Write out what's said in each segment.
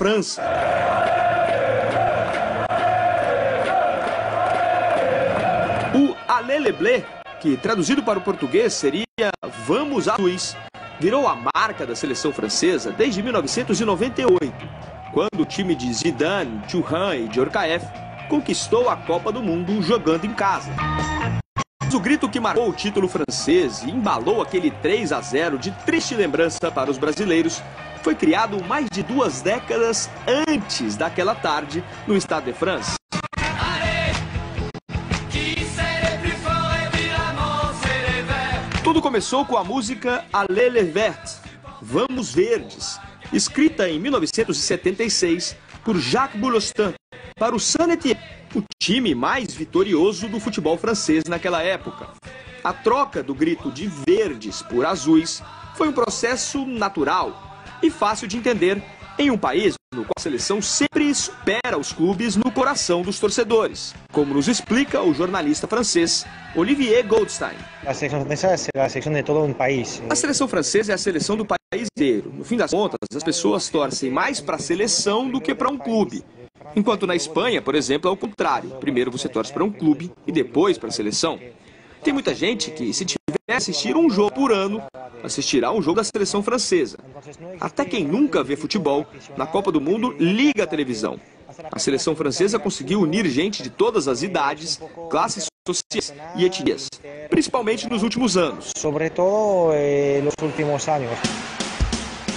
França. O Allez les Bleus, que traduzido para o português seria Vamos Azuis, virou a marca da seleção francesa desde 1998, quando o time de Zidane, Thuram e Djorkaeff conquistou a Copa do Mundo jogando em casa. Mas o grito que marcou o título francês e embalou aquele 3-0 de triste lembrança para os brasileiros foi criado mais de 2 décadas antes daquela tarde no Stade de France. Tudo começou com a música Allez les Verts, Vamos Verdes, escrita em 1976 por Jacques Boulostin para o Saint-Étienne, o time mais vitorioso do futebol francês naquela época. A troca do grito de verdes por azuis foi um processo natural e fácil de entender em um país no qual a seleção sempre supera os clubes no coração dos torcedores, como nos explica o jornalista francês Olivier Goldstein. A seleção francesa é a seleção de todo um país. A seleção francesa é a seleção do país inteiro. No fim das contas, as pessoas torcem mais para a seleção do que para um clube. Enquanto na Espanha, por exemplo, é o contrário. Primeiro você torce para um clube e depois para a seleção. Tem muita gente que, se tiver a assistir um jogo por ano, assistirá um jogo da seleção francesa. Até quem nunca vê futebol, na Copa do Mundo liga a televisão. A seleção francesa conseguiu unir gente de todas as idades, classes sociais e etnias, principalmente nos últimos anos. Sobretudo nos últimos anos.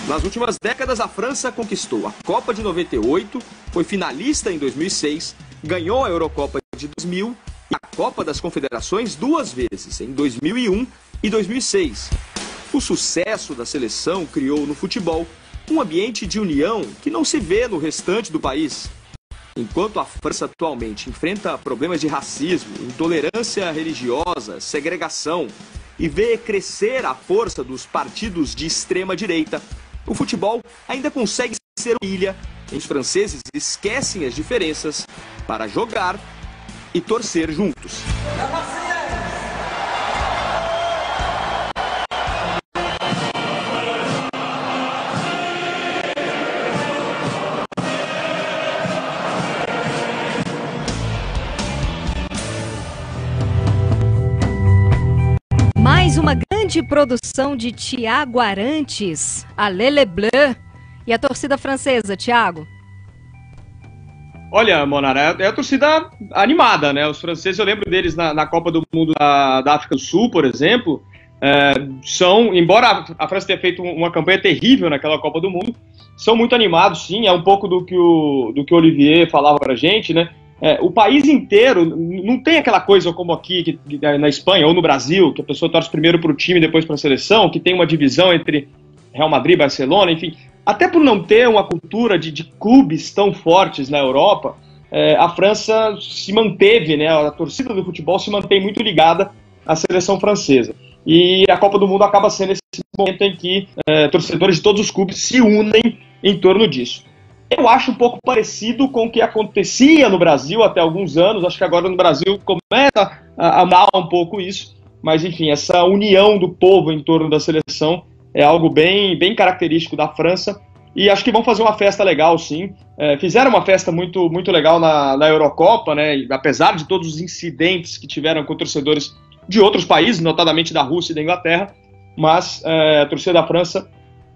Nas últimas décadas, a França conquistou a Copa de 98, foi finalista em 2006, ganhou a Eurocopa de 2000 e a Copa das Confederações 2 vezes, em 2001 e 2006. O sucesso da seleção criou no futebol um ambiente de união que não se vê no restante do país. Enquanto a França atualmente enfrenta problemas de racismo, intolerância religiosa, segregação e vê crescer a força dos partidos de extrema-direita, o futebol ainda consegue ser uma ilha em que os franceses esquecem as diferenças para jogar e torcer juntos. Mais uma grande produção de Thiago Arantes, Allez les Bleus, e a torcida francesa, Thiago. Olha, Monara, é a torcida animada, né? Os franceses, eu lembro deles na Copa do Mundo da África do Sul, por exemplo, embora a França tenha feito uma campanha terrível naquela Copa do Mundo, são muito animados, sim, é um pouco do que o Olivier falava pra gente, né? O país inteiro, não tem aquela coisa como aqui na Espanha ou no Brasil, que a pessoa torce primeiro para o time e depois para a seleção, que tem uma divisão entre Real Madrid e Barcelona, enfim. Até por não ter uma cultura de clubes tão fortes na Europa, a França se manteve, né, a torcida do futebol se mantém muito ligada à seleção francesa. E a Copa do Mundo acaba sendo esse momento em que torcedores de todos os clubes se unem em torno disso. Eu acho um pouco parecido com o que acontecia no Brasil até alguns anos. Acho que agora no Brasil começa a mudar um pouco isso. Mas, enfim, essa união do povo em torno da seleção é algo bem característico da França. E acho que vão fazer uma festa legal, sim. Fizeram uma festa muito, muito legal na Eurocopa, né? E, apesar de todos os incidentes que tiveram com torcedores de outros países, notadamente da Rússia e da Inglaterra. Mas a torcida da França,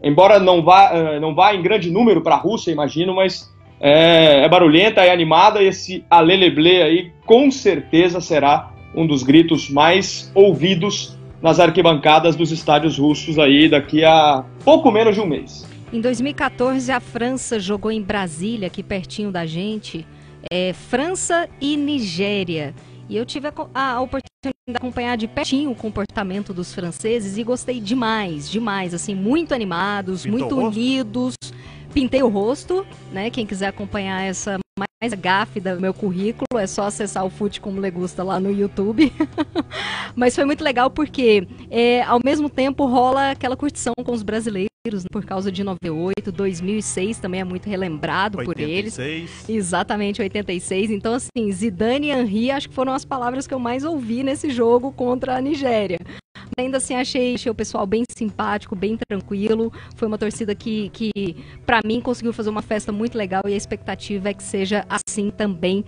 embora não vá em grande número para a Rússia, imagino, mas é barulhenta, é animada, e esse Allez les Bleus aí com certeza será um dos gritos mais ouvidos nas arquibancadas dos estádios russos aí daqui a pouco menos de um mês. Em 2014, a França jogou em Brasília, aqui pertinho da gente, França e Nigéria. E eu tive a oportunidade de acompanhar de pertinho o comportamento dos franceses e gostei demais, assim, muito animados, muito unidos. Pintei o rosto, né? Quem quiser acompanhar essa mais gafe do meu currículo, é só acessar o Fute Como Le Gusta lá no YouTube. Mas foi muito legal porque, ao mesmo tempo, rola aquela curtição com os brasileiros, né, por causa de 98, 2006 também é muito relembrado 86. Por eles. Exatamente, 86. Então, assim, Zidane e Henry, acho que foram as palavras que eu mais ouvi nesse jogo contra a Nigéria. Ainda assim, achei o pessoal bem simpático, bem tranquilo. Foi uma torcida que para mim, conseguiu fazer uma festa muito legal e a expectativa é que seja assim também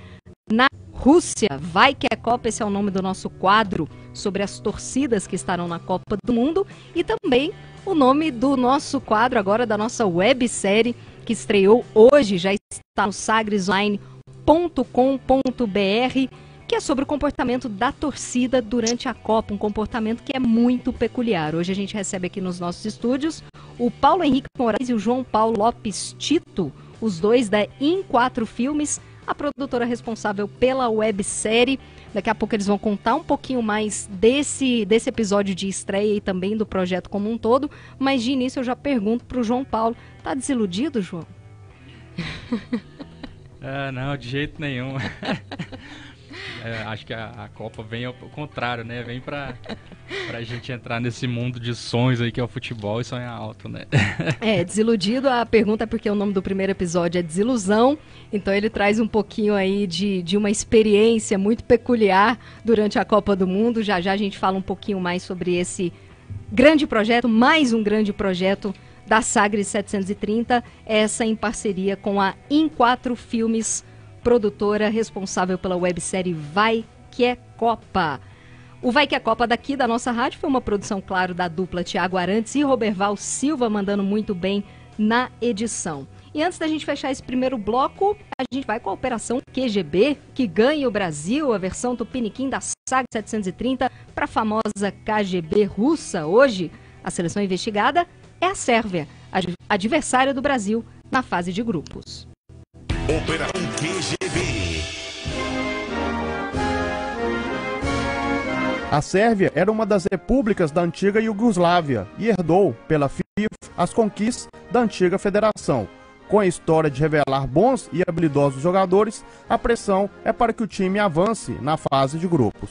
na Rússia. Vai que é Copa, esse é o nome do nosso quadro sobre as torcidas que estarão na Copa do Mundo e também o nome do nosso quadro agora, da nossa websérie que estreou hoje, já está no sagresonline.com.br, que é sobre o comportamento da torcida durante a Copa, um comportamento que é muito peculiar. Hoje a gente recebe aqui nos nossos estúdios o Paulo Henrique Moraes e o João Paulo Lopes Tito, os dois da In4 Filmes, a produtora responsável pela websérie. Daqui a pouco eles vão contar um pouquinho mais desse episódio de estreia e também do projeto como um todo, mas de início eu já pergunto para o João Paulo, tá desiludido, João? Não, de jeito nenhum. Acho que a Copa vem ao contrário, né? Vem pra gente entrar nesse mundo de sonhos aí que é o futebol e sonhar alto, né? Desiludido, a pergunta é porque o nome do primeiro episódio é Desilusão, então ele traz um pouquinho aí de uma experiência muito peculiar durante a Copa do Mundo. Já já a gente fala um pouquinho mais sobre esse grande projeto, mais um grande projeto da Sagres 730, essa em parceria com a In4 Filmes, produtora responsável pela websérie Vai Que É Copa. O Vai Que É Copa daqui da nossa rádio foi uma produção, claro, da dupla Thiago Arantes e Roberval Silva, mandando muito bem na edição. E antes da gente fechar esse primeiro bloco, a gente vai com a Operação QGB, que ganha o Brasil, a versão Tupiniquim da Sagres 730, para a famosa KGB russa. Hoje, a seleção investigada é a Sérvia, adversária do Brasil na fase de grupos. Operação QGB. A Sérvia era uma das repúblicas da antiga Iugoslávia e herdou, pela FIFA, as conquistas da antiga federação. Com a história de revelar bons e habilidosos jogadores, a pressão é para que o time avance na fase de grupos.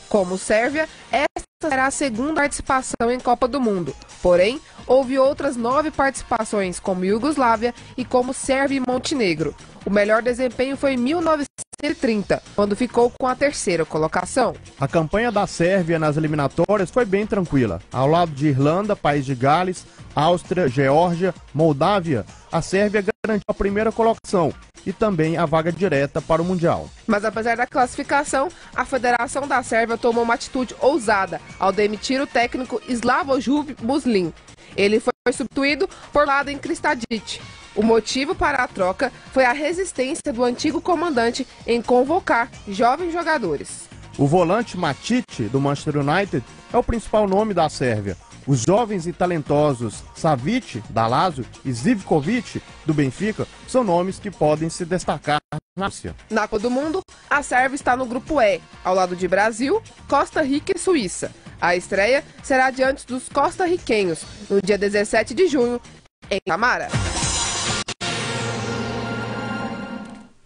Como Sérvia, esta será a segunda participação em Copa do Mundo. Porém, houve outras 9 participações como Iugoslávia e como Sérvia e Montenegro. O melhor desempenho foi em 1930, quando ficou com a 3ª colocação. A campanha da Sérvia nas eliminatórias foi bem tranquila. Ao lado de Irlanda, País de Gales, Áustria, Geórgia, Moldávia, a Sérvia garantiu a 1ª colocação e também a vaga direta para o Mundial. Mas apesar da classificação, a Federação da Sérvia tomou uma atitude ousada ao demitir o técnico Slavoj Muslin. Ele foi substituído por Mladen Krstajic. O motivo para a troca foi a resistência do antigo comandante em convocar jovens jogadores. O volante Matic, do Manchester United, é o principal nome da Sérvia. Os jovens e talentosos Savic, da Lazio, e Zivkovic, do Benfica, são nomes que podem se destacar na Rússia. Na Copa do Mundo, a Sérvia está no grupo E, ao lado de Brasil, Costa Rica e Suíça. A estreia será diante dos costarriquenhos, no dia 17 de junho, em Samara.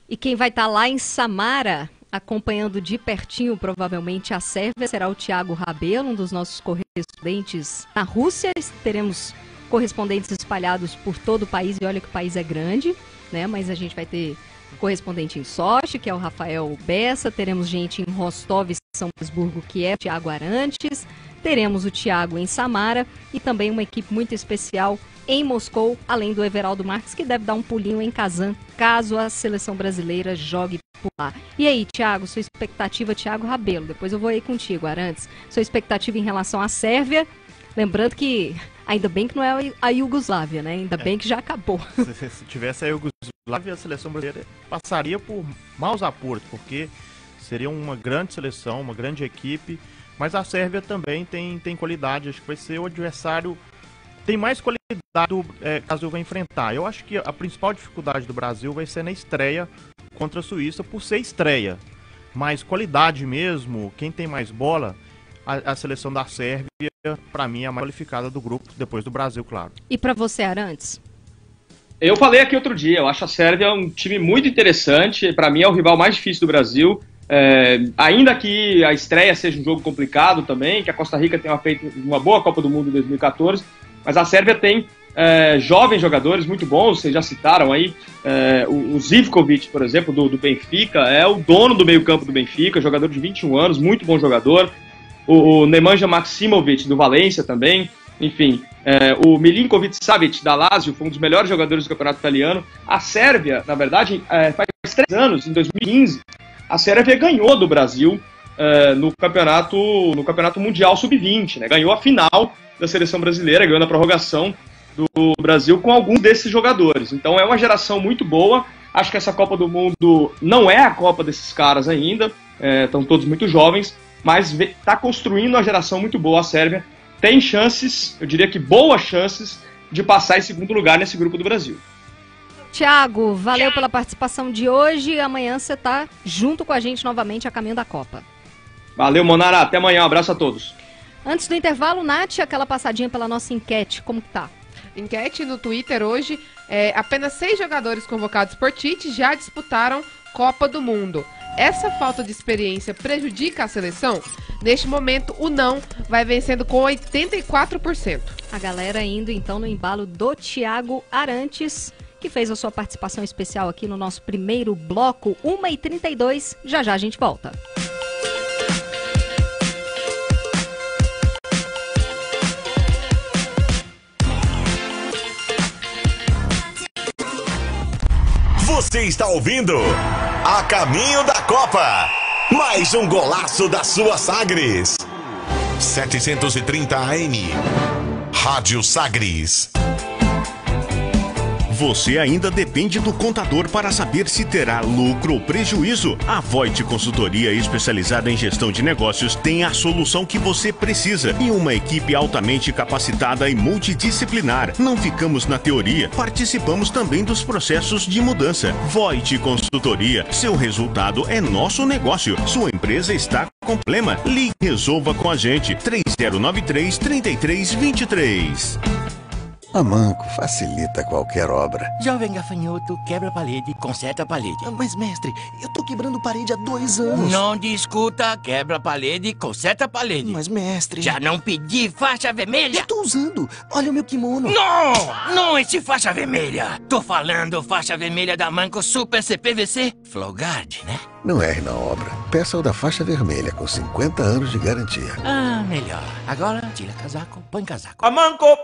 E quem vai estar lá em Samara, acompanhando de pertinho, provavelmente, a Sérvia, será o Thiago Rabelo, um dos nossos correspondentes na Rússia. Teremos correspondentes espalhados por todo o país, e olha que o país é grande, né? Mas a gente vai ter correspondente em Sochi, que é o Rafael Bessa, teremos gente em Rostov e São Petersburgo, que é o Thiago Arantes, teremos o Thiago em Samara e também uma equipe muito especial em Moscou, além do Everaldo Marques, que deve dar um pulinho em Kazan, caso a seleção brasileira jogue por lá. E aí, Thiago, sua expectativa, Thiago Rabelo, depois eu vou aí contigo, Arantes, sua expectativa em relação à Sérvia, lembrando que ainda bem que não é a Iugoslávia, né? Ainda bem que já acabou. Se tivesse a Iugoslávia, a seleção brasileira passaria por maus apuros, porque seria uma grande seleção, uma grande equipe, mas a Sérvia também tem qualidade, acho que vai ser o adversário, tem mais qualidade do Brasil vai enfrentar. Eu acho que a principal dificuldade do Brasil vai ser na estreia contra a Suíça, por ser estreia, mas qualidade mesmo, quem tem mais bola, a seleção da Sérvia, para mim, é a mais qualificada do grupo, depois do Brasil, claro. E para você, Arantes? Eu falei aqui outro dia, eu acho a Sérvia um time muito interessante, para mim é o rival mais difícil do Brasil, ainda que a estreia seja um jogo complicado também, que a Costa Rica tenha feito uma boa Copa do Mundo em 2014, mas a Sérvia tem jovens jogadores muito bons, vocês já citaram aí, o Zivkovic, por exemplo, do Benfica, é o dono do meio campo do Benfica, jogador de 21 anos, muito bom jogador. o Nemanja Maksimovic, do Valência também, enfim, o Milinkovic-Savic, da Lazio, foi um dos melhores jogadores do campeonato italiano. A Sérvia, na verdade, faz 3 anos, em 2015, a Sérvia ganhou do Brasil no campeonato mundial sub-20, né? Ganhou a final da seleção brasileira, ganhou na prorrogação do Brasil com alguns desses jogadores. Então é uma geração muito boa. Acho que essa Copa do Mundo não é a Copa desses caras ainda, estão todos muito jovens, mas está construindo uma geração muito boa. A Sérvia tem chances, eu diria que boas chances, de passar em segundo lugar nesse grupo do Brasil. Thiago, valeu pela participação de hoje. Amanhã você está junto com a gente novamente a caminho da Copa. Valeu, Monara. Até amanhã. Um abraço a todos. Antes do intervalo, Nath, aquela passadinha pela nossa enquete, como que tá? Enquete no Twitter hoje, apenas 6 jogadores convocados por Tite já disputaram Copa do Mundo. Essa falta de experiência prejudica a seleção? Neste momento, o não vai vencendo com 84%. A galera indo então no embalo do Thiago Arantes, que fez a sua participação especial aqui no nosso primeiro bloco, 1h32. Já já a gente volta. Você está ouvindo A Caminho da Copa. Mais um golaço da sua Sagres. 730 AM. Rádio Sagres. Você ainda depende do contador para saber se terá lucro ou prejuízo? A Voit Consultoria, especializada em gestão de negócios, tem a solução que você precisa e uma equipe altamente capacitada e multidisciplinar. Não ficamos na teoria, participamos também dos processos de mudança. Voit Consultoria, seu resultado é nosso negócio. Sua empresa está com problema? Ligue e resolva com a gente. 3093-3323. A Manco facilita qualquer obra. Jovem gafanhoto, quebra a parede, conserta a parede. Mas, mestre, eu tô quebrando parede há 2 anos. Não discuta, quebra a parede, conserta a parede. Mas, mestre... Já não pedi faixa vermelha? Eu tô usando. Olha o meu kimono. Não esse faixa vermelha. Tô falando faixa vermelha da Manco Super CPVC Flowguard, né? Não erre na obra. Peça o da faixa vermelha, com 50 anos de garantia. Ah, melhor. Agora, tira casaco, põe casaco. A Manco!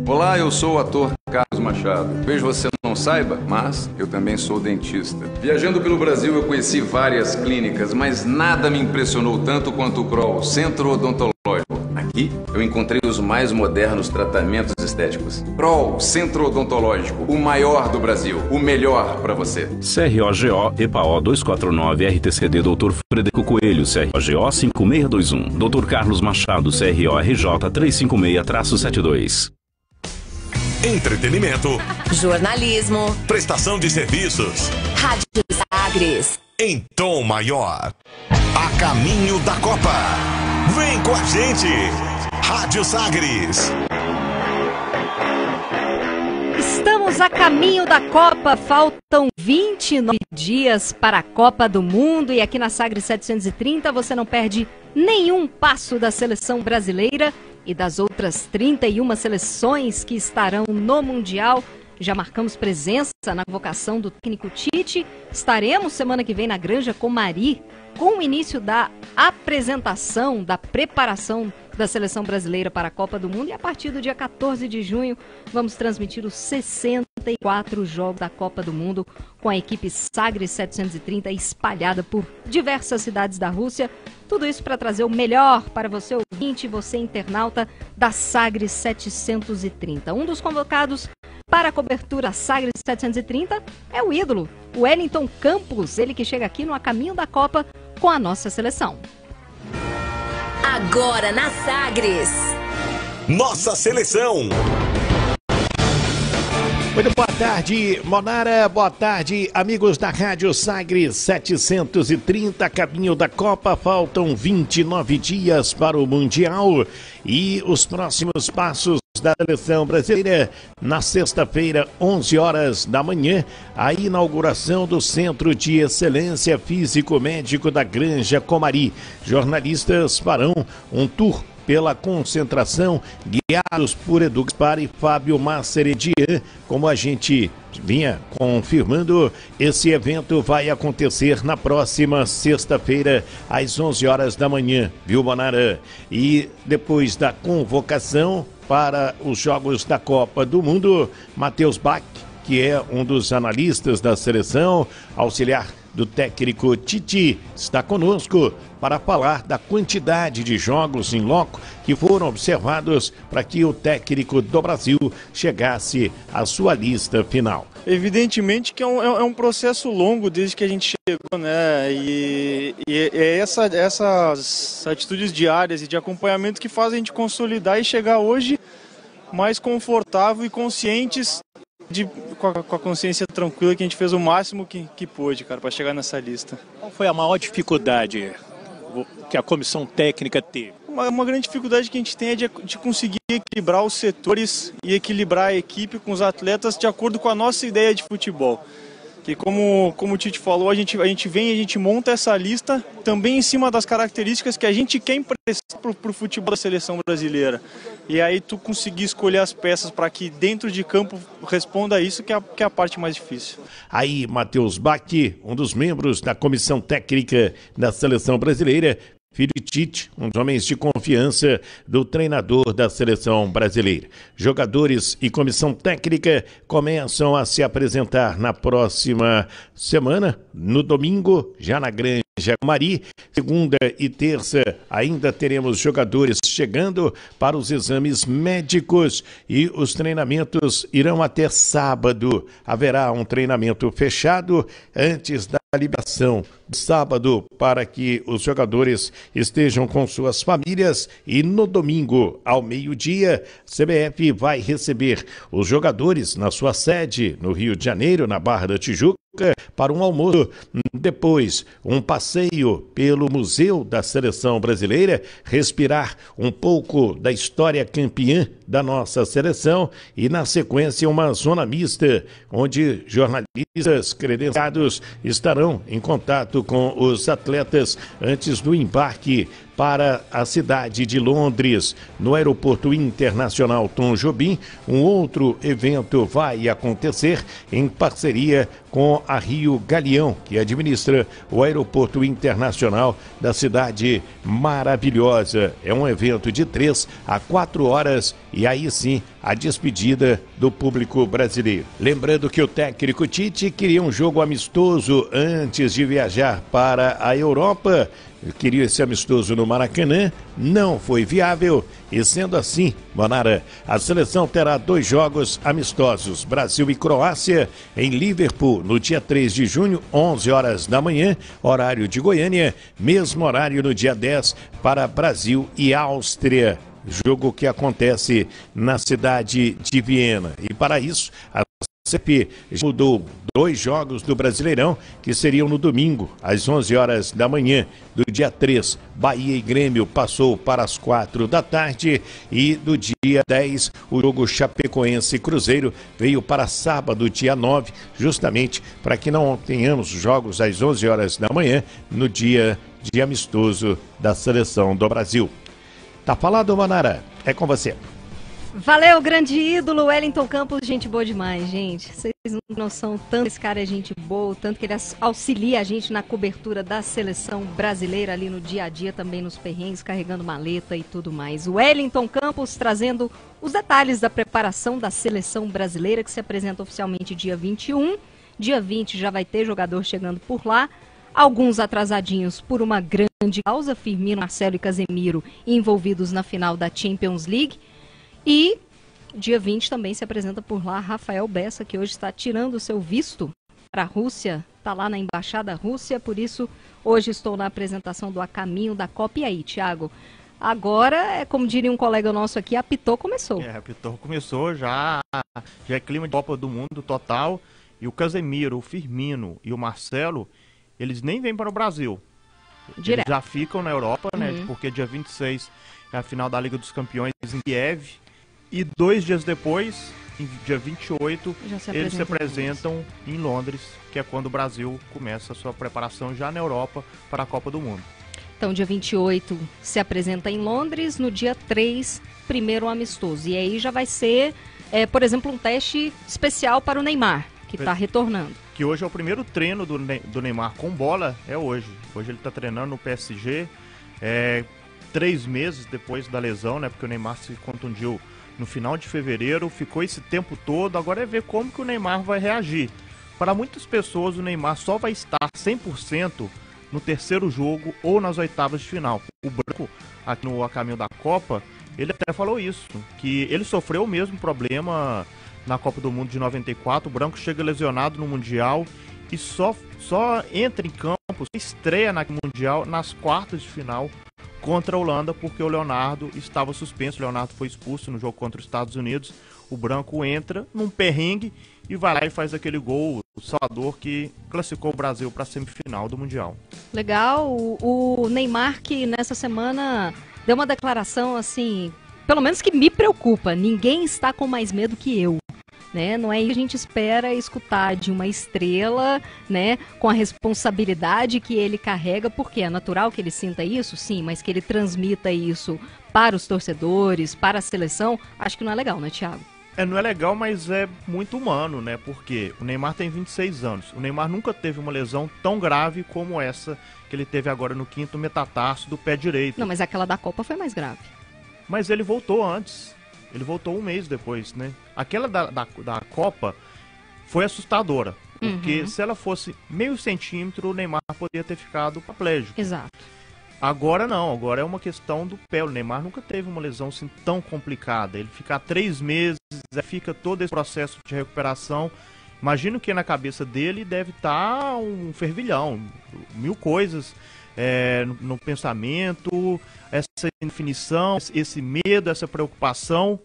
Olá, eu sou o ator Carlos Machado. Talvez você não saiba, mas eu também sou dentista. Viajando pelo Brasil, eu conheci várias clínicas, mas nada me impressionou tanto quanto o CROL, Centro Odontológico. Aqui, eu encontrei os mais modernos tratamentos estéticos. CROL, Centro Odontológico, o maior do Brasil, o melhor para você. CROGO EPAO 249 RTCD Dr. Frederico Coelho, CROGO 5621. Dr. Carlos Machado, CRORJ 356-72. Entretenimento. Jornalismo. Prestação de serviços. Rádio Sagres. Em tom maior. A caminho da Copa. Vem com a gente. Rádio Sagres. Estamos a caminho da Copa, faltam 29 dias para a Copa do Mundo e aqui na Sagres 730 você não perde nenhum passo da seleção brasileira e das outras 31 seleções que estarão no Mundial. Já marcamos presença na convocação do técnico Tite. Estaremos semana que vem na Granja Comari com o início da apresentação, da preparação da seleção brasileira para a Copa do Mundo. E a partir do dia 14 de junho vamos transmitir os 64 jogos da Copa do Mundo com a equipe Sagres 730 espalhada por diversas cidades da Rússia. Tudo isso para trazer o melhor para você ouvinte, você internauta da Sagres 730. Um dos convocados para a cobertura Sagres 730 é o ídolo, o Wellington Campos, ele que chega aqui no A Caminho da Copa com a nossa seleção. Agora na Sagres. Nossa seleção. Muito boa tarde, Monara. Boa tarde, amigos da Rádio Sagres 730, caminho da Copa. Faltam 29 dias para o Mundial e os próximos passos da seleção brasileira. Na sexta-feira, 11 horas da manhã, a inauguração do Centro de Excelência Físico-Médico da Granja Comari. Jornalistas farão um tour pela concentração, guiados por Edu Gaspar e Fábio Masseredian. Como a gente vinha confirmando, esse evento vai acontecer na próxima sexta-feira, às 11 horas da manhã, viu, Bonara? E depois da convocação para os Jogos da Copa do Mundo, Matheus Bach, que é um dos analistas da seleção, auxiliar do técnico Tite, está conosco para falar da quantidade de jogos em loco que foram observados para que o técnico do Brasil chegasse à sua lista final. Evidentemente que é um processo longo desde que a gente chegou, né? E é essas atitudes diárias e de acompanhamento que fazem a gente consolidar e chegar hoje mais confortável e conscientes, com a consciência tranquila, que a gente fez o máximo que pôde, cara, para chegar nessa lista. Qual foi a maior dificuldade que a comissão técnica teve? Uma grande dificuldade que a gente tem é de conseguir equilibrar os setores e equilibrar a equipe com os atletas de acordo com a nossa ideia de futebol. Que como o Tite falou, a gente monta essa lista também em cima das características que a gente quer emprestar para o futebol da seleção brasileira. E aí tu conseguir escolher as peças para que dentro de campo responda a isso, que é a parte mais difícil. Aí, Matheus Bach, um dos membros da comissão técnica da seleção brasileira, filho de Tite, um dos homens de confiança do treinador da seleção brasileira. Jogadores e comissão técnica começam a se apresentar na próxima semana, no domingo, já na Granja Comari. Segunda e terça ainda teremos jogadores chegando para os exames médicos e os treinamentos irão até sábado. Haverá um treinamento fechado antes da liberação de sábado para que os jogadores estejam com suas famílias, e no domingo ao meio-dia CBF vai receber os jogadores na sua sede no Rio de Janeiro, na Barra da Tijuca, para um almoço. Depois, um passeio pelo Museu da Seleção Brasileira, respirar um pouco da história campeã da nossa seleção e, na sequência, uma zona mista, onde jornalistas credenciados estarão em contato com os atletas antes do embarque para a cidade de Londres. No Aeroporto Internacional Tom Jobim, um outro evento vai acontecer em parceria com a Rio Galeão, que administra o Aeroporto Internacional da cidade maravilhosa. É um evento de 3 a 4 horas e aí sim a despedida do público brasileiro. Lembrando que o técnico Tite queria um jogo amistoso antes de viajar para a Europa. Queria esse amistoso no Maracanã, não foi viável e, sendo assim, Bonara, a seleção terá 2 jogos amistosos, Brasil e Croácia, em Liverpool, no dia 3 de junho, 11 horas da manhã, horário de Goiânia, mesmo horário no dia 10 para Brasil e Áustria. Jogo que acontece na cidade de Viena. E para isso, a CP mudou 2 jogos do Brasileirão, que seriam no domingo, às 11 horas da manhã, do dia 3. Bahia e Grêmio passou para as 4 da tarde e do dia 10, o jogo Chapecoense e Cruzeiro veio para sábado, dia 9, justamente para que não tenhamos jogos às 11 horas da manhã, no dia de amistoso da seleção do Brasil. Tá falado, Manara? É com você. Valeu, grande ídolo, Wellington Campos, gente boa demais, gente. Vocês não têm noção, tanto esse cara é gente boa, tanto que ele auxilia a gente na cobertura da seleção brasileira ali no dia a dia, também nos perrengues, carregando maleta e tudo mais. O Wellington Campos trazendo os detalhes da preparação da seleção brasileira, que se apresenta oficialmente dia 21. Dia 20 já vai ter jogador chegando por lá. Alguns atrasadinhos por uma grande causa, Firmino, Marcelo e Casemiro envolvidos na final da Champions League. E dia 20 também se apresenta por lá Rafael Bessa, que hoje está tirando o seu visto para a Rússia, está lá na Embaixada Rússia, por isso hoje estou na apresentação do A Caminho da Copa. E aí, Thiago? Agora, como diria um colega nosso aqui, apitou, começou. Apitou, começou, já é clima de Copa do Mundo total, e o Casemiro, o Firmino e o Marcelo, eles nem vêm para o Brasil. Direto. Eles já ficam na Europa, né? Porque dia 26 é a final da Liga dos Campeões em Kiev. E 2 dias depois, dia 28, eles se apresentam em Londres, que é quando o Brasil começa a sua preparação já na Europa para a Copa do Mundo. Então, dia 28 se apresenta em Londres, no dia 3, primeiro amistoso. E aí já vai ser, por exemplo, um teste especial para o Neymar, que está retornando. Que hoje é o primeiro treino do Neymar com bola, é hoje. Hoje ele está treinando no PSG, 3 meses depois da lesão, né? Porque o Neymar se contundiu no final de fevereiro, ficou esse tempo todo, agora é ver como que o Neymar vai reagir. Para muitas pessoas, o Neymar só vai estar 100% no terceiro jogo ou nas oitavas de final. O Branco, aqui no A Caminho da Copa, ele até falou isso, que ele sofreu o mesmo problema na Copa do Mundo de 94, o Branco chega lesionado no Mundial e só entra em campo, estreia na Mundial nas quartas de final contra a Holanda, porque o Leonardo estava suspenso, o Leonardo foi expulso no jogo contra os Estados Unidos, o Branco entra num perrengue e vai lá e faz aquele gol salvador que classificou o Brasil para a semifinal do Mundial. Legal, o Neymar que nessa semana deu uma declaração assim, pelo menos que me preocupa, ninguém está com mais medo que eu. Né? Não é isso que a gente espera escutar de uma estrela, né? Com a responsabilidade que ele carrega, porque é natural que ele sinta isso, sim, mas que ele transmita isso para os torcedores, para a seleção, acho que não é legal, né, Thiago? Não é legal, mas é muito humano, né? Porque o Neymar tem 26 anos. O Neymar nunca teve uma lesão tão grave como essa que ele teve agora no 5º metatarso do pé direito. Não, mas aquela da Copa foi mais grave. Mas ele voltou antes. Ele voltou 1 mês depois, né? Aquela da Copa foi assustadora. Porque se ela fosse meio centímetro, o Neymar poderia ter ficado paraplégico. Exato. Agora não, agora é uma questão do pé. O Neymar nunca teve uma lesão assim tão complicada. Ele ficar 3 meses, fica todo esse processo de recuperação. Imagino que na cabeça dele deve estar um fervilhão, 1000 coisas no pensamento, essa indefinição, esse medo, essa preocupação.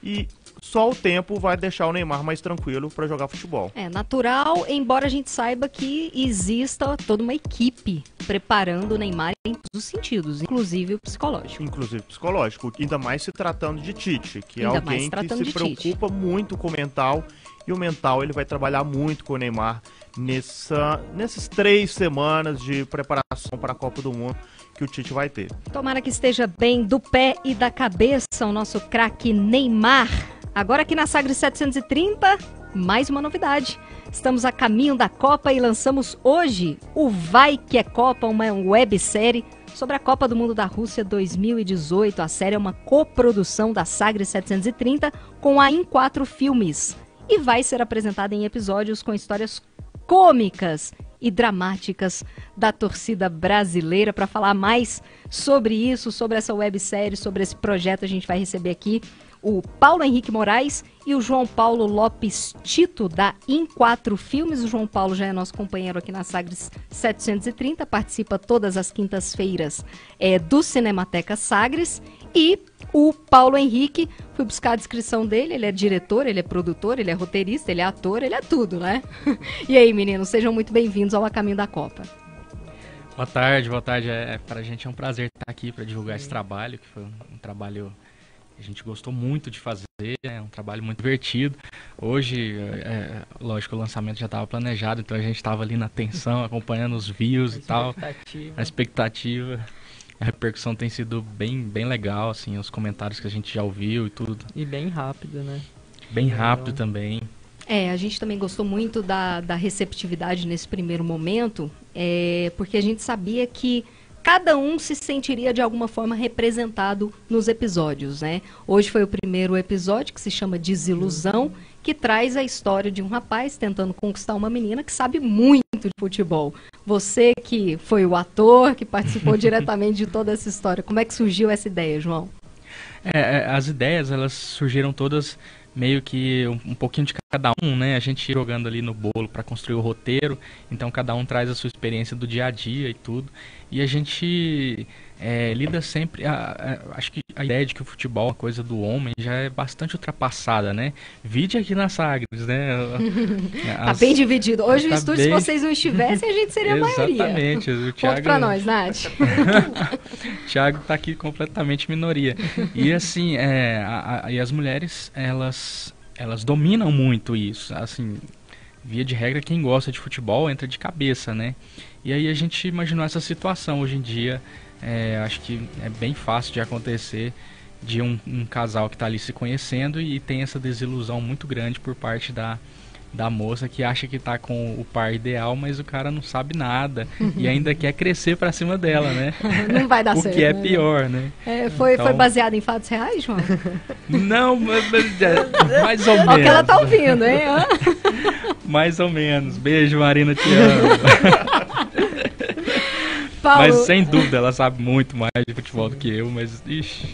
E só o tempo vai deixar o Neymar mais tranquilo para jogar futebol. É natural, embora a gente saiba que exista toda uma equipe preparando o Neymar em todos os sentidos, inclusive o psicológico. Inclusive psicológico, ainda mais se tratando de Tite, que é alguém que se preocupa muito com o mental, e o mental ele vai trabalhar muito com o Neymar nessas 3 semanas de preparação para a Copa do Mundo que o Tite vai ter. Tomara que esteja bem do pé e da cabeça o nosso craque Neymar. Agora aqui na Sagres 730, mais uma novidade. Estamos a caminho da Copa e lançamos hoje o Vai Que é Copa, uma websérie sobre a Copa do Mundo da Rússia 2018. A série é uma coprodução da Sagres 730 com a In4 Filmes e vai ser apresentada em episódios com histórias cômicas e dramáticas da torcida brasileira. Para falar mais sobre isso, sobre essa websérie, sobre esse projeto, a gente vai receber aqui o Paulo Henrique Moraes e o João Paulo Lopes Tito, da In4 Filmes. O João Paulo já é nosso companheiro aqui na Sagres 730, participa todas as quintas-feiras do Cinemateca Sagres. E o Paulo Henrique, fui buscar a descrição dele, ele é diretor, ele é produtor, ele é roteirista, ele é ator, ele é tudo, né? E aí, meninos, sejam muito bem-vindos ao A Caminho da Copa. Boa tarde, boa tarde. Pra gente é um prazer estar aqui para divulgar esse trabalho, que foi um trabalho que a gente gostou muito de fazer, é um trabalho muito divertido. Hoje, lógico, o lançamento já estava planejado, então a gente estava ali na tensão, acompanhando os views e tal, a expectativa. A repercussão tem sido bem legal, assim, os comentários que a gente já ouviu e tudo. E bem rápido, né? Bem rápido também. A gente também gostou muito da receptividade nesse primeiro momento, porque a gente sabia que cada um se sentiria de alguma forma representado nos episódios, né? Hoje foi o primeiro episódio, que se chama Desilusão, que traz a história de um rapaz tentando conquistar uma menina que sabe muito de futebol. Você que foi o ator, que participou diretamente de toda essa história, como é que surgiu essa ideia, João? As ideias, elas surgiram todas meio que um pouquinho de cada um, né? A gente jogando ali no bolo para construir o roteiro, então cada um traz a sua experiência do dia a dia e tudo. E a gente lida sempre, acho que a ideia de que o futebol é uma coisa do homem já é bastante ultrapassada, né? Vide aqui na Sagres, né? Tá bem dividido. Hoje o estúdio, se vocês não estivessem, a gente seria a maioria. Exatamente. O Thiago... Conta pra nós, Nath. O Thiago tá aqui completamente minoria. E assim, e as mulheres, elas dominam muito isso, assim... Via de regra, quem gosta de futebol entra de cabeça, né? E aí a gente imaginou essa situação hoje em dia, Acho que é bem fácil de acontecer de um casal que está ali se conhecendo e tem essa desilusão muito grande por parte da moça, que acha que está com o par ideal, mas o cara não sabe nada e ainda quer crescer para cima dela, né? Não vai dar certo. O que é pior, né? Foi baseado em fatos reais, João? Não, mais ou menos. Olha o que ela tá ouvindo, hein? Mais ou menos. Beijo, Marina, te amo. Paulo... Mas sem dúvida ela sabe muito mais de futebol do que eu, mas ixi.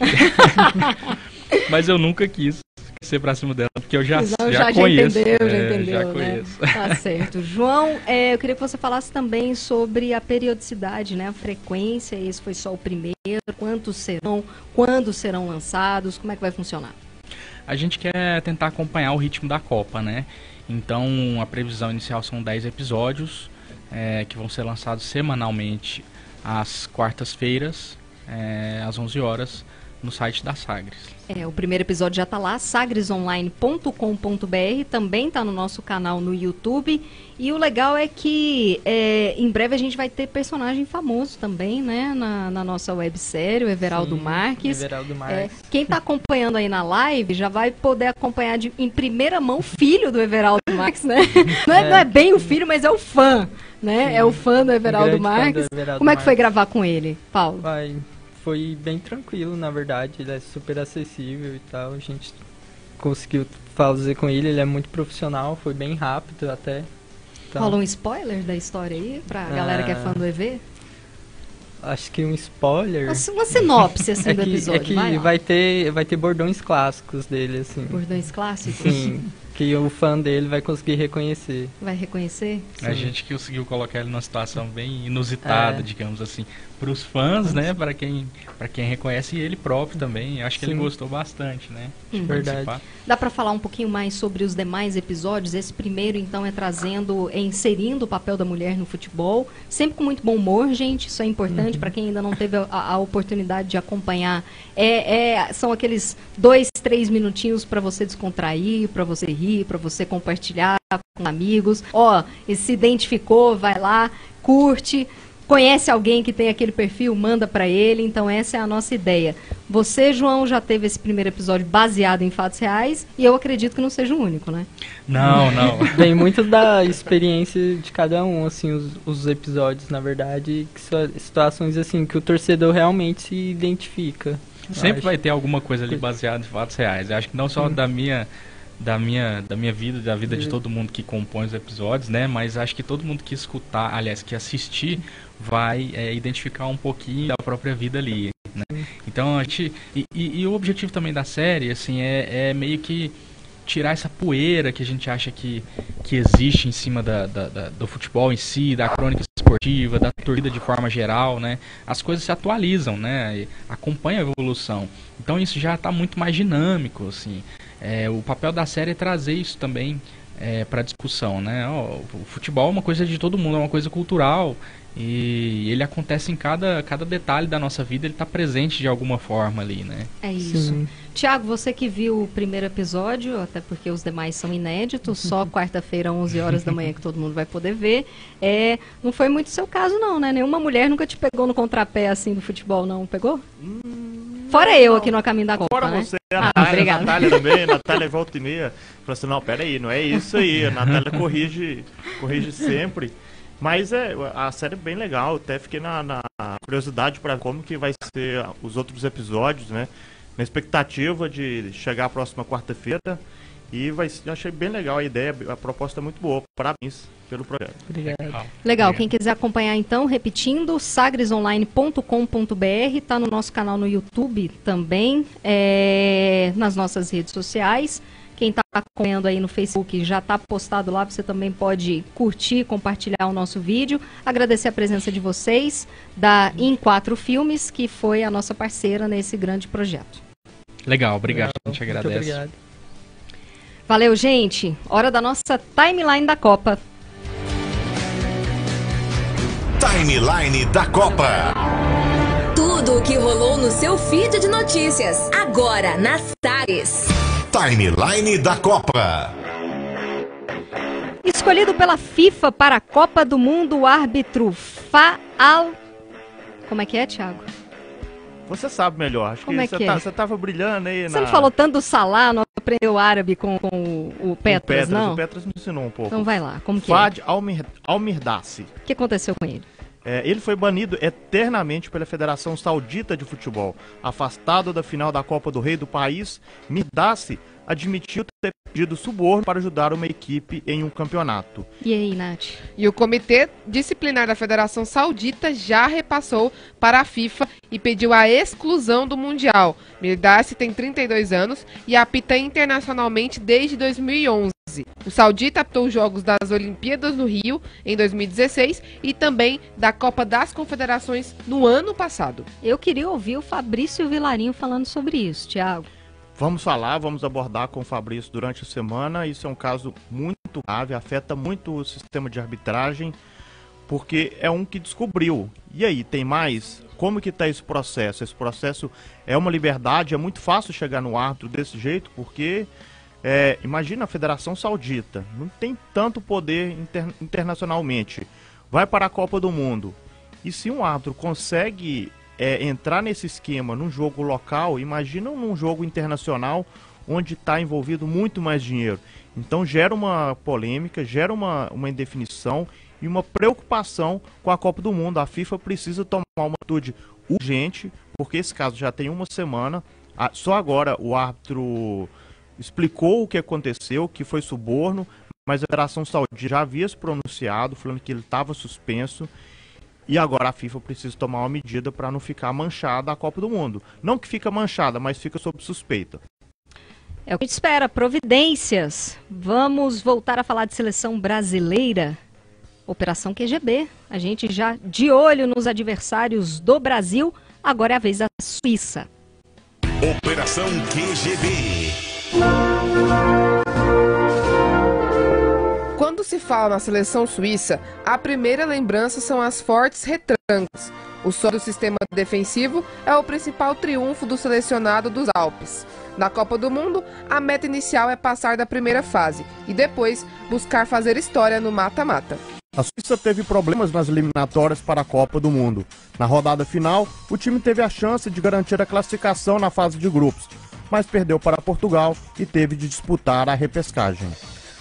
Mas eu nunca quis ser pra cima dela, porque eu já conheço. Já entendeu, já né? conheço. Tá certo. João, eu queria que você falasse também sobre a periodicidade, né? A frequência, esse foi só o primeiro, quantos serão, quando serão lançados, como é que vai funcionar? A gente quer tentar acompanhar o ritmo da Copa, né? Então a previsão inicial são 10 episódios, que vão ser lançados semanalmente às quartas-feiras, às 11 horas, no site da Sagres. O primeiro episódio já está lá, sagresonline.com.br, também está no nosso canal no YouTube. E o legal é que em breve a gente vai ter personagem famoso também, né? Na nossa websérie, o Everaldo Marques. Everaldo Marques. Quem está acompanhando aí na live já vai poder acompanhar em primeira mão o filho do Everaldo Marques, né? Não é bem o filho, mas é o fã, né? Sim. É o fã do Everaldo Marques. Como é que foi gravar com ele, Paulo? Foi bem tranquilo, na verdade, ele é super acessível e tal, a gente conseguiu fazer com ele é muito profissional, foi bem rápido até. Então... Rolou um spoiler da história aí, pra galera que é fã do EV? Acho que um spoiler... Uma sinopse, assim, do episódio, vai ter bordões clássicos dele, assim. Bordões clássicos? Sim, que o fã dele vai conseguir reconhecer. Vai reconhecer? Sim. A gente conseguiu colocar ele numa situação bem inusitada, digamos assim, para os fãs, né, para quem reconhece, e ele próprio também. Acho que ele gostou bastante, né? Verdade. Dá para falar um pouquinho mais sobre os demais episódios? Esse primeiro, então, inserindo o papel da mulher no futebol, sempre com muito bom humor, gente, isso é importante para quem ainda não teve a oportunidade de acompanhar. São aqueles 2, 3 minutinhos para você descontrair, para você rir, para você compartilhar com amigos. Se identificou, vai lá, curte. Conhece alguém que tem aquele perfil, manda para ele. Então essa é a nossa ideia. Você, João, já teve esse primeiro episódio baseado em fatos reais e eu acredito que não seja o único, né? Não. Vem muito da experiência de cada um, assim, os episódios, na verdade, que são situações assim que o torcedor realmente se identifica. Sempre vai ter alguma coisa ali baseada em fatos reais. Eu acho que não só da minha vida, da vida de todo mundo que compõe os episódios, né? Mas acho que todo mundo que escutar, aliás, que assistir, vai identificar um pouquinho da própria vida ali, né? Então a gente e o objetivo também da série, assim, é meio que tirar essa poeira que a gente acha que existe em cima do futebol em si, da crônica esportiva, da torcida de forma geral, né? As coisas se atualizam, né? E acompanha a evolução. Então isso já está muito mais dinâmico, assim. O papel da série é trazer isso também para discussão, né? O futebol é uma coisa de todo mundo, é uma coisa cultural e ele acontece em cada detalhe da nossa vida, ele está presente de alguma forma ali, né? É isso. Sim. Tiago, você que viu o primeiro episódio, até porque os demais são inéditos, só quarta-feira, 11 horas da manhã que todo mundo vai poder ver. Não foi muito seu caso não, né? Nenhuma mulher nunca te pegou no contrapé assim do futebol, não? Pegou? Fora eu aqui no Caminho da Copa, fora né? Você, a Natália também, Natália volta e meia. Falou assim, não, peraí, não é isso aí. A Natália corrige sempre. Mas a série é bem legal, até fiquei na curiosidade para como que vai ser os outros episódios, né? Na expectativa de chegar a próxima quarta-feira. E achei bem legal a ideia, a proposta é muito boa. Parabéns pelo projeto. Obrigado. Legal, quem quiser acompanhar então, repetindo, sagresonline.com.br, está no nosso canal no YouTube também, nas nossas redes sociais. Quem está acompanhando aí no Facebook já está postado lá, você também pode curtir, compartilhar o nosso vídeo. Agradecer a presença de vocês, da Em4 Filmes, que foi a nossa parceira nesse grande projeto. Legal, obrigado, a gente agradece. Muito obrigado. Valeu, gente. Hora da nossa timeline da Copa. Timeline da Copa. Tudo o que rolou no seu feed de notícias, agora nas Sagres. Timeline da Copa. Escolhido pela FIFA para a Copa do Mundo, o árbitro Como é que é, Thiago? Você sabe melhor. Acho Como que é? você tava brilhando aí Você não falou tanto do Salah, não aprendeu árabe com o Petras, não? O Petras me ensinou um pouco. Então vai lá, como que Fad é? Al-Mirdassi. O que aconteceu com ele? Ele foi banido eternamente pela Federação Saudita de Futebol. Afastado da final da Copa do Rei do país, Mirdassi admitiu ter pedido suborno para ajudar uma equipe em um campeonato. E aí, Nath? E o Comitê Disciplinar da Federação Saudita já repassou para a FIFA e pediu a exclusão do Mundial. Mirdassi tem 32 anos e apita internacionalmente desde 2011. O saudita apitou os jogos das Olimpíadas no Rio em 2016 e também da Copa das Confederações no ano passado. Eu queria ouvir o Fabrício Vilarinho falando sobre isso, Thiago. Vamos abordar com o Fabrício durante a semana. Isso é um caso muito grave, afeta muito o sistema de arbitragem, porque é um que descobriu. E aí, tem mais? Como que está esse processo? Esse processo é uma liberdade, é muito fácil chegar no árbitro desse jeito, porque imagina a Federação Saudita, não tem tanto poder internacionalmente, vai para a Copa do Mundo. E se um árbitro consegue entrar nesse esquema num jogo local, imagina num jogo internacional onde está envolvido muito mais dinheiro. Então gera uma polêmica, gera uma indefinição e uma preocupação com a Copa do Mundo. A FIFA precisa tomar uma atitude urgente, porque esse caso já tem uma semana. Só agora o árbitro explicou o que aconteceu, que foi suborno, mas a Federação Saudita já havia se pronunciado, falando que ele estava suspenso. E agora a FIFA precisa tomar uma medida para não ficar manchada a Copa do Mundo. Não que fica manchada, mas fica sob suspeita. É o que a gente espera, providências. Vamos voltar a falar de seleção brasileira. Operação QGB. A gente já de olho nos adversários do Brasil. Agora é a vez da Suíça. Operação QGB. Quando se fala na seleção suíça, a primeira lembrança são as fortes retrancas. O sólido sistema defensivo é o principal triunfo do selecionado dos Alpes. Na Copa do Mundo, a meta inicial é passar da primeira fase e depois buscar fazer história no mata-mata. A Suíça teve problemas nas eliminatórias para a Copa do Mundo. Na rodada final, o time teve a chance de garantir a classificação na fase de grupos, mas perdeu para Portugal e teve de disputar a repescagem.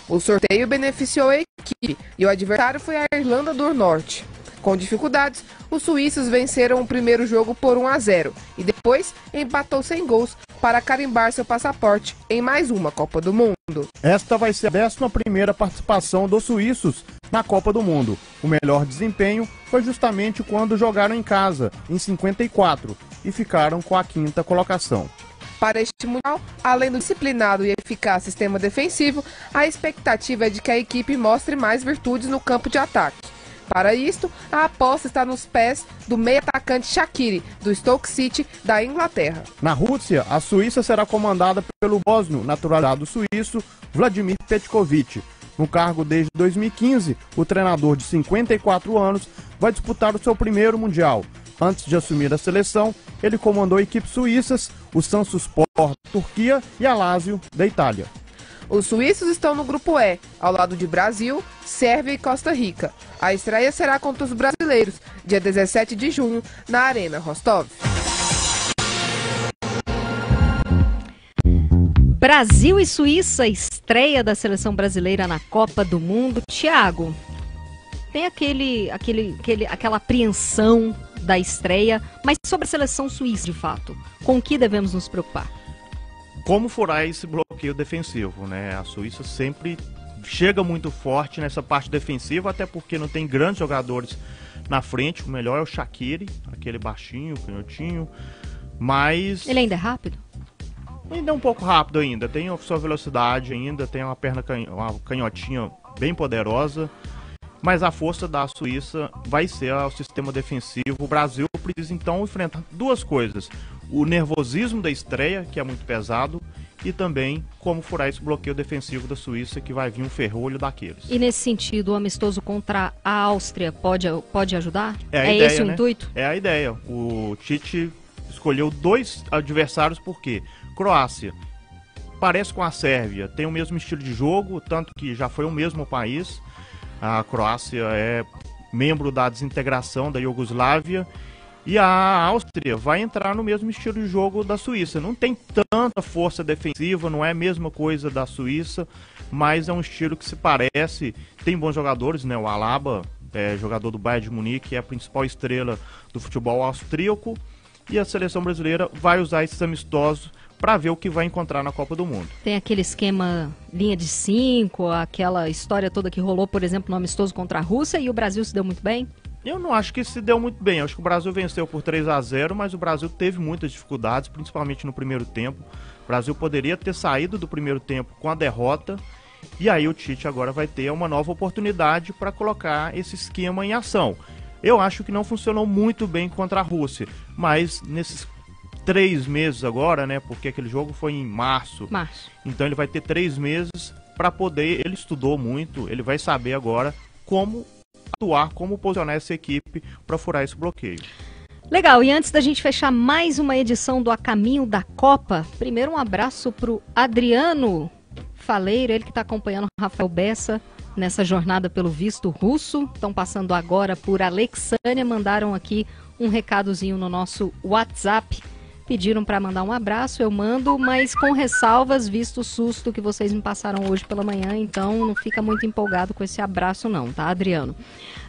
O sorteio beneficiou a equipe e o adversário foi a Irlanda do Norte. Com dificuldades, os suíços venceram o primeiro jogo por 1-0 e depois empatou sem gols para carimbar seu passaporte em mais uma Copa do Mundo. Esta vai ser a 11ª participação dos suíços na Copa do Mundo. O melhor desempenho foi justamente quando jogaram em casa, em 54, e ficaram com a 5ª colocação. Para este Mundial, além do disciplinado e eficaz sistema defensivo, a expectativa é de que a equipe mostre mais virtudes no campo de ataque. Para isto, a aposta está nos pés do meio-atacante Shaqiri, do Stoke City, da Inglaterra. Na Rússia, a Suíça será comandada pelo bósnio naturalizado suíço Vladimir Petkovic. No cargo desde 2015, o treinador de 54 anos vai disputar o seu primeiro Mundial. Antes de assumir a seleção, ele comandou equipes suíças, o Samsunspor da Turquia e a Lazio da Itália. Os suíços estão no grupo E, ao lado de Brasil, Sérvia e Costa Rica. A estreia será contra os brasileiros, dia 17 de junho, na Arena Rostov. Brasil e Suíça, estreia da seleção brasileira na Copa do Mundo. Thiago, tem aquela apreensão da estreia, mas sobre a seleção suíça, de fato, com o que devemos nos preocupar? Como furar esse bloqueio defensivo, né? A Suíça sempre chega muito forte nessa parte defensiva, até porque não tem grandes jogadores na frente. O melhor é o Shaqiri, aquele baixinho, canhotinho, mas... Ele ainda é rápido? Ainda é um pouco rápido ainda, tem a sua velocidade ainda, tem uma uma canhotinha bem poderosa, mas a força da Suíça vai ser o sistema defensivo. O Brasil precisa então enfrentar duas coisas: o nervosismo da estreia, que é muito pesado, e também como furar esse bloqueio defensivo da Suíça, que vai vir um ferrolho daqueles. E nesse sentido, o amistoso contra a Áustria pode ajudar? É ideia, esse o né? intuito? É a ideia. O Tite escolheu dois adversários, porque Croácia parece com a Sérvia, tem o mesmo estilo de jogo, tanto que já foi o mesmo país. A Croácia é membro da desintegração da Iugoslávia E a Áustria vai entrar no mesmo estilo de jogo da Suíça. Não tem tanta força defensiva, não é a mesma coisa da Suíça, mas é um estilo que se parece. Tem bons jogadores, né? O Alaba, jogador do Bayern de Munique, é a principal estrela do futebol austríaco. E a seleção brasileira vai usar esses amistosos para ver o que vai encontrar na Copa do Mundo. Tem aquele esquema linha de 5, aquela história toda que rolou, por exemplo, no amistoso contra a Rússia, e o Brasil se deu muito bem? Eu não acho que se deu muito bem. Eu acho que o Brasil venceu por 3-0, mas o Brasil teve muitas dificuldades, principalmente no primeiro tempo. O Brasil poderia ter saído do primeiro tempo com a derrota, e aí o Tite agora vai ter uma nova oportunidade para colocar esse esquema em ação. Eu acho que não funcionou muito bem contra a Rússia, mas nesses 3 meses agora, né, porque aquele jogo foi em março. Então ele vai ter 3 meses para poder, ele estudou muito, ele vai saber agora como atuar, como posicionar essa equipe para furar esse bloqueio. Legal, e antes da gente fechar mais uma edição do A Caminho da Copa, primeiro um abraço pro Adriano Faleiro, ele que está acompanhando o Rafael Bessa nessa jornada pelo visto russo. Estão passando agora por Alexânia, mandaram aqui um recadozinho no nosso WhatsApp, pediram para mandar um abraço, eu mando, mas com ressalvas, visto o susto que vocês me passaram hoje pela manhã, então não fica muito empolgado com esse abraço não, tá, Adriano?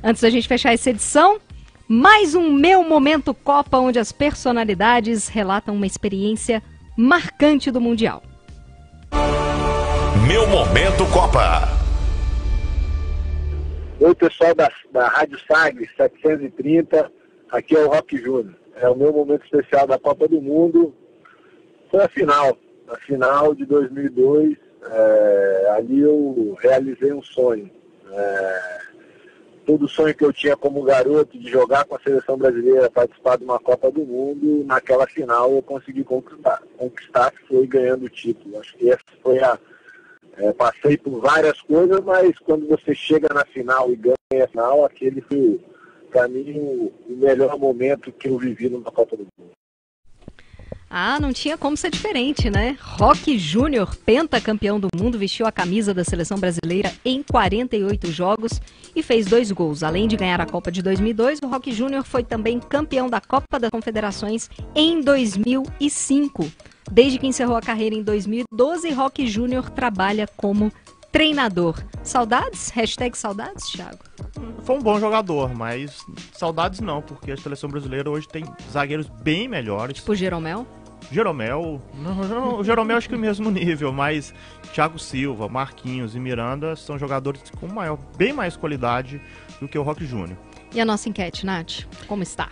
Antes da gente fechar essa edição, mais um Meu Momento Copa, onde as personalidades relatam uma experiência marcante do Mundial. Meu Momento Copa. Oi, pessoal da Rádio Sagres 730, aqui é o Roque Júnior. É o meu momento especial da Copa do Mundo. Foi a final de 2002. Ali eu realizei um sonho. Todo sonho que eu tinha como garoto de jogar com a seleção brasileira, participar de uma Copa do Mundo, naquela final eu consegui conquistar, que foi ganhando o título. Acho que essa foi passei por várias coisas, mas quando você chega na final e ganha a final, aquele foi, para mim, o melhor momento que eu vivi numa Copa do Mundo. Ah, não tinha como ser diferente, né? Roque Júnior, pentacampeão do mundo, vestiu a camisa da seleção brasileira em 48 jogos e fez 2 gols. Além de ganhar a Copa de 2002, o Roque Júnior foi também campeão da Copa das Confederações em 2005. Desde que encerrou a carreira em 2012, Roque Júnior trabalha como treinador. Saudades? Hashtag saudades, Thiago? Foi um bom jogador, mas saudades não, porque a seleção brasileira hoje tem zagueiros bem melhores. Tipo o Jeromel? Jeromel, não, o Jeromel acho que é o mesmo nível, mas Thiago Silva, Marquinhos e Miranda são jogadores com bem mais qualidade do que o Roque Júnior. E a nossa enquete, Nath? Como está?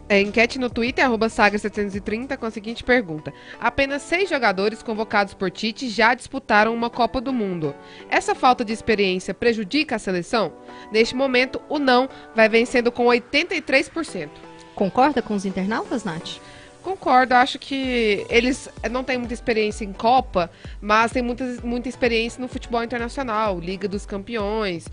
Enquete no Twitter, @Sagres730, com a seguinte pergunta. Apenas 6 jogadores convocados por Tite já disputaram uma Copa do Mundo. Essa falta de experiência prejudica a seleção? Neste momento, o não vai vencendo com 83%. Concorda com os internautas, Nath? Concordo, acho que eles não têm muita experiência em Copa, mas têm muita experiência no futebol internacional, Liga dos Campeões,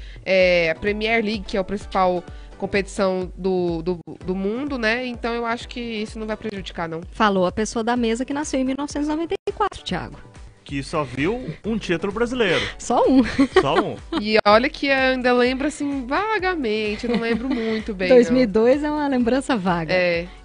a Premier League, que é a principal competição do mundo, né? Então eu acho que isso não vai prejudicar, não. Falou a pessoa da mesa que nasceu em 1994, Thiago. Que só viu um título brasileiro. Só um. Só um. E olha que eu ainda lembro assim, vagamente, não lembro muito bem. 2002 não. É uma lembrança vaga.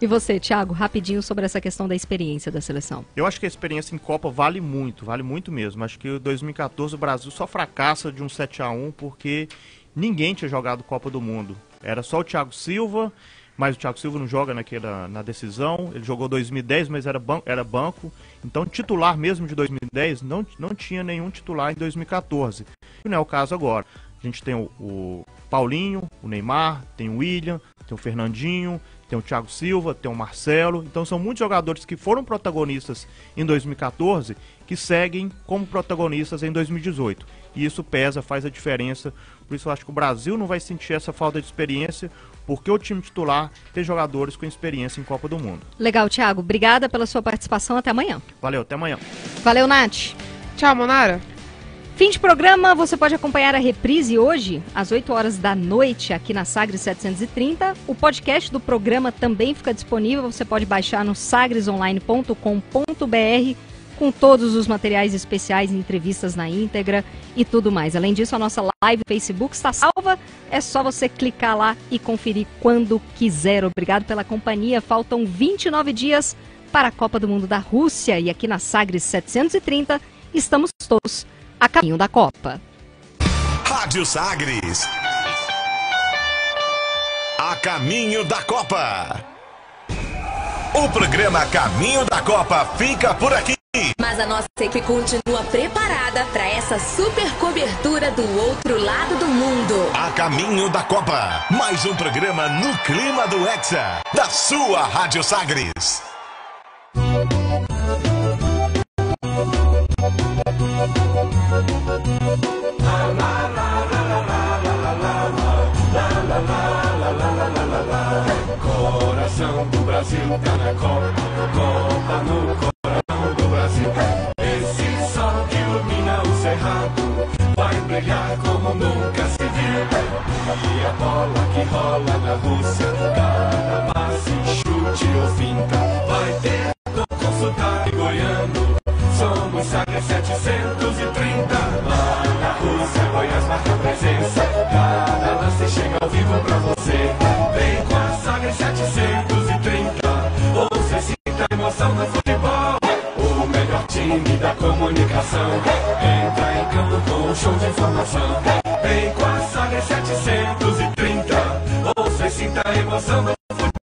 E você, Thiago, rapidinho sobre essa questão da experiência da seleção. Eu acho que a experiência em Copa vale muito mesmo. Acho que em 2014 o Brasil só fracassa de um 7-1 porque ninguém tinha jogado Copa do Mundo. Era só o Thiago Silva, mas o Thiago Silva não joga na decisão. Ele jogou 2010, mas era banco. Então, titular mesmo de 2010, não tinha nenhum titular em 2014. E não é o caso agora. A gente tem o Paulinho, o Neymar, tem o William, tem o Fernandinho, tem o Thiago Silva, tem o Marcelo. Então, são muitos jogadores que foram protagonistas em 2014 que seguem como protagonistas em 2018. E isso pesa, faz a diferença. Por isso eu acho que o Brasil não vai sentir essa falta de experiência, porque o time titular tem jogadores com experiência em Copa do Mundo. Legal, Thiago. Obrigada pela sua participação. Até amanhã. Valeu, até amanhã. Valeu, Nath. Tchau, Monara. Fim de programa, você pode acompanhar a reprise hoje, às 8 horas da noite, aqui na Sagres 730. O podcast do programa também fica disponível, você pode baixar no sagresonline.com.br, com todos os materiais especiais, entrevistas na íntegra e tudo mais. Além disso, a nossa live no Facebook está salva É só você clicar lá e conferir quando quiser. Obrigado pela companhia. Faltam 29 dias para a Copa do Mundo da Rússia. E aqui na Sagres 730, estamos todos a caminho da Copa. Rádio Sagres. A caminho da Copa. O programa Caminho da Copa fica por aqui. Mas a nossa equipe continua preparada para essa super cobertura do outro lado do mundo. A caminho da Copa. Mais um programa no clima do Hexa, da sua Rádio Sagres. Coração do Brasil tá na Copa, Copa no coração do Brasil. Esse sol que ilumina o cerrado vai brilhar como nunca se viu. E a bola que rola na Rússia, cada passe, chute ou finta, vai ter gol com sotaque goiano. Somos Sagres 730. Lá na Rússia, Goiás marca presença. Cada lance chega ao vivo pra você. Vem com a Sagres 730. Ouça e sinta a emoção no futebol. O melhor time da comunicação entra em campo com um show de informação. Vem com a Sagres 730. Ouça e sinta a emoção no